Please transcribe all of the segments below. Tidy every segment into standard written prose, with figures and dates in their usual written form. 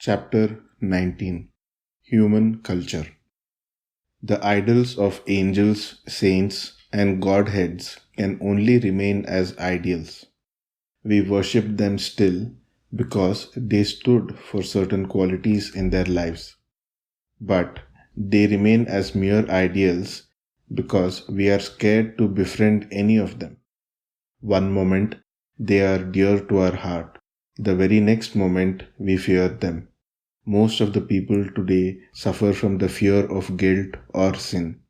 Chapter 19. Human Culture. The idols of angels, saints, and godheads can only remain as ideals. We worship them still because they stood for certain qualities in their lives. But they remain as mere ideals because we are scared to befriend any of them. One moment they are dear to our heart, the very next moment we fear them. Most of the people today suffer from the fear of guilt or sin.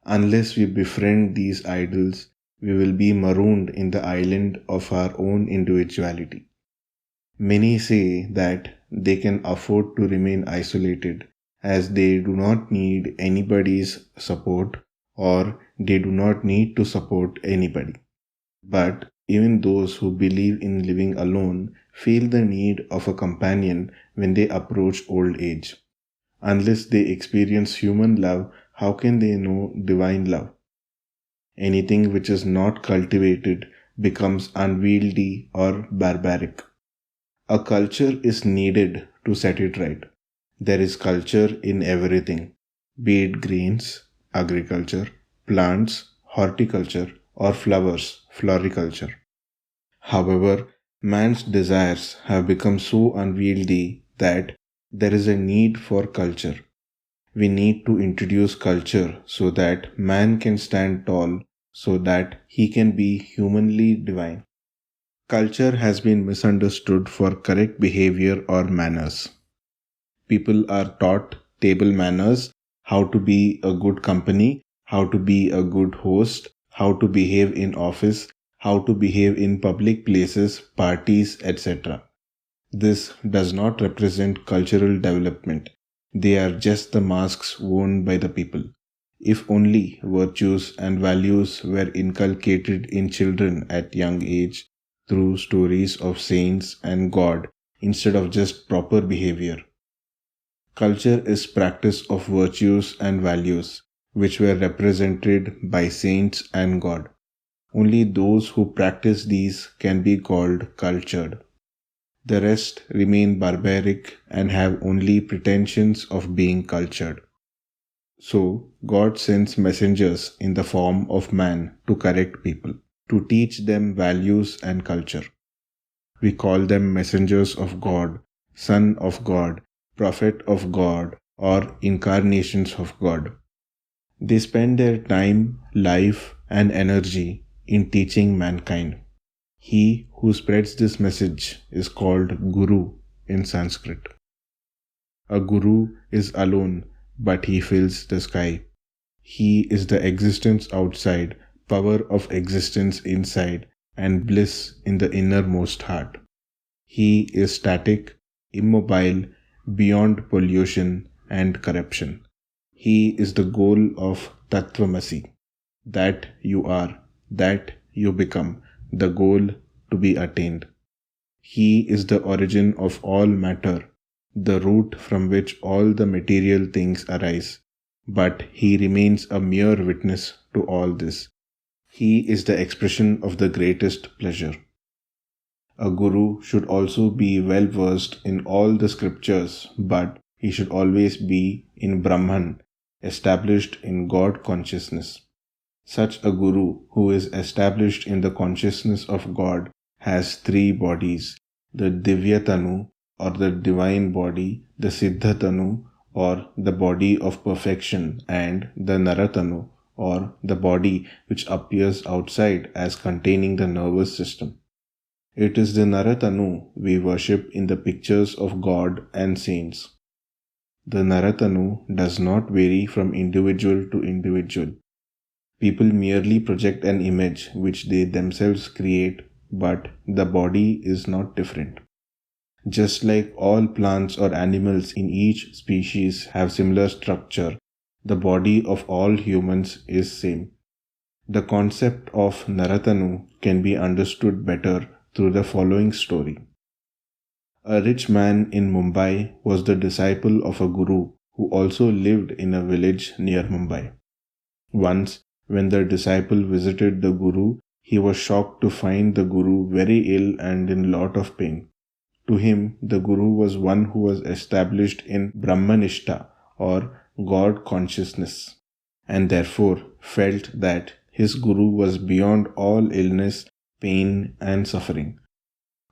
Unless we befriend these idols, we will be marooned in the island of our own individuality. Many say that they can afford to remain isolated as they do not need anybody's support or they do not need to support anybody. But even those who believe in living alone feel the need of a companion when they approach old age. Unless they experience human love, how can they know divine love? Anything which is not cultivated becomes unwieldy or barbaric. A culture is needed to set it right. There is culture in everything, be it grains, agriculture, plants, horticulture, or flowers, floriculture. However, man's desires have become so unwieldy that there is a need for culture. We need to introduce culture so that man can stand tall, so that he can be humanly divine. Culture has been misunderstood for correct behavior or manners. People are taught table manners, how to be a good company, how to be a good host, how to behave in office, how to behave in public places, parties, etc. This does not represent cultural development. They are just the masks worn by the people. If only virtues and values were inculcated in children at young age through stories of saints and God instead of just proper behavior. Culture is practice of virtues and values which were represented by saints and God. Only those who practice these can be called cultured. The rest remain barbaric and have only pretensions of being cultured. So, God sends messengers in the form of man to correct people, to teach them values and culture. We call them messengers of God, Son of God, Prophet of God, or incarnations of God. They spend their time, life, and energy in teaching mankind. He who spreads this message is called Guru in Sanskrit. A Guru is alone, but he fills the sky. He is the existence outside, power of existence inside, and bliss in the innermost heart. He is static, immobile, beyond pollution and corruption. He is the goal of Tattvamasi, that you are, that you become, the goal to be attained. He is the origin of all matter, the root from which all the material things arise, but he remains a mere witness to all this. He is the expression of the greatest pleasure. A guru should also be well versed in all the scriptures, but he should always be in Brahman, established in God consciousness. Such a guru who is established in the consciousness of God has three bodies: the Divyatanu or the divine body, the Siddhatanu or the body of perfection, and the Naratanu or the body which appears outside as containing the nervous system. It is the Naratanu we worship in the pictures of God and saints. The Naratanu does not vary from individual to individual. People merely project an image which they themselves create, but the body is not different. Just like all plants or animals in each species have similar structure, the body of all humans is same. The concept of Naratanu can be understood better through the following story. A rich man in Mumbai was the disciple of a guru who also lived in a village near Mumbai. Once, when the disciple visited the guru, he was shocked to find the guru very ill and in lot of pain. To him, the Guru was one who was established in Brahmanishta or God consciousness, and therefore felt that his Guru was beyond all illness, pain, and suffering.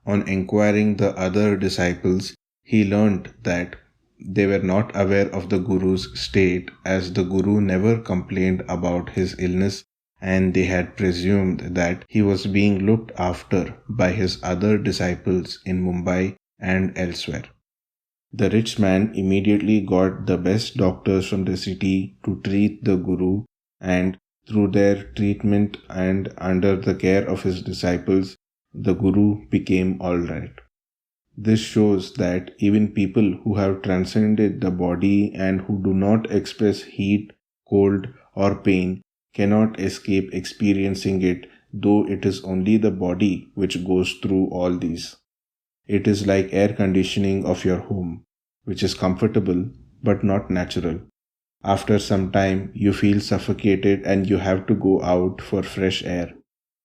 On inquiring the other disciples, he learnt that they were not aware of the Guru's state, as the Guru never complained about his illness, and they had presumed that he was being looked after by his other disciples in Mumbai and elsewhere. The rich man immediately got the best doctors from the city to treat the Guru, and through their treatment and under the care of his disciples, the Guru became all right. This shows that even people who have transcended the body and who do not express heat, cold, or pain cannot escape experiencing it, though it is only the body which goes through all these. It is like air conditioning of your home, which is comfortable but not natural. After some time, you feel suffocated and you have to go out for fresh air.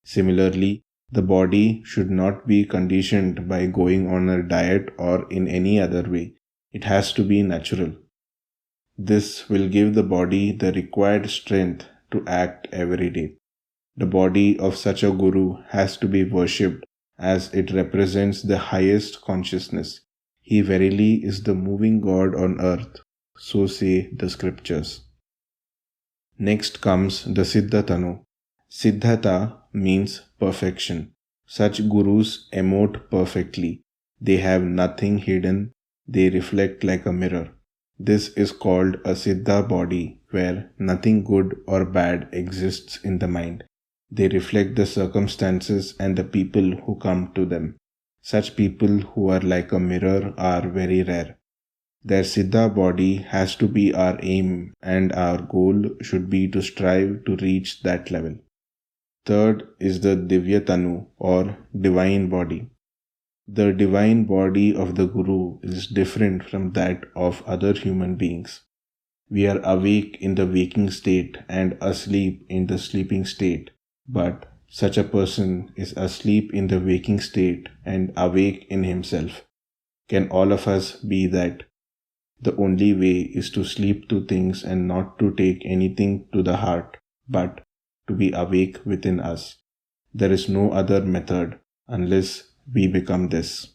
Similarly, the body should not be conditioned by going on a diet or in any other way. It has to be natural. This will give the body the required strength to act every day. The body of such a guru has to be worshipped as it represents the highest consciousness. He verily is the moving God on earth, so say the scriptures. Next comes the Siddhatanu. Siddhata means perfection. Such gurus emote perfectly. They have nothing hidden. They reflect like a mirror. This is called a Siddha body, where nothing good or bad exists in the mind. They reflect the circumstances and the people who come to them. Such people who are like a mirror are very rare. Their Siddha body has to be our aim, and our goal should be to strive to reach that level. Third is the Divyatanu or divine body. The divine body of the Guru is different from that of other human beings. We are awake in the waking state and asleep in the sleeping state, but such a person is asleep in the waking state and awake in himself. Can all of us be that? The only way is to sleep to things and not to take anything to the heart, but to be awake within us. There is no other method unless we become this.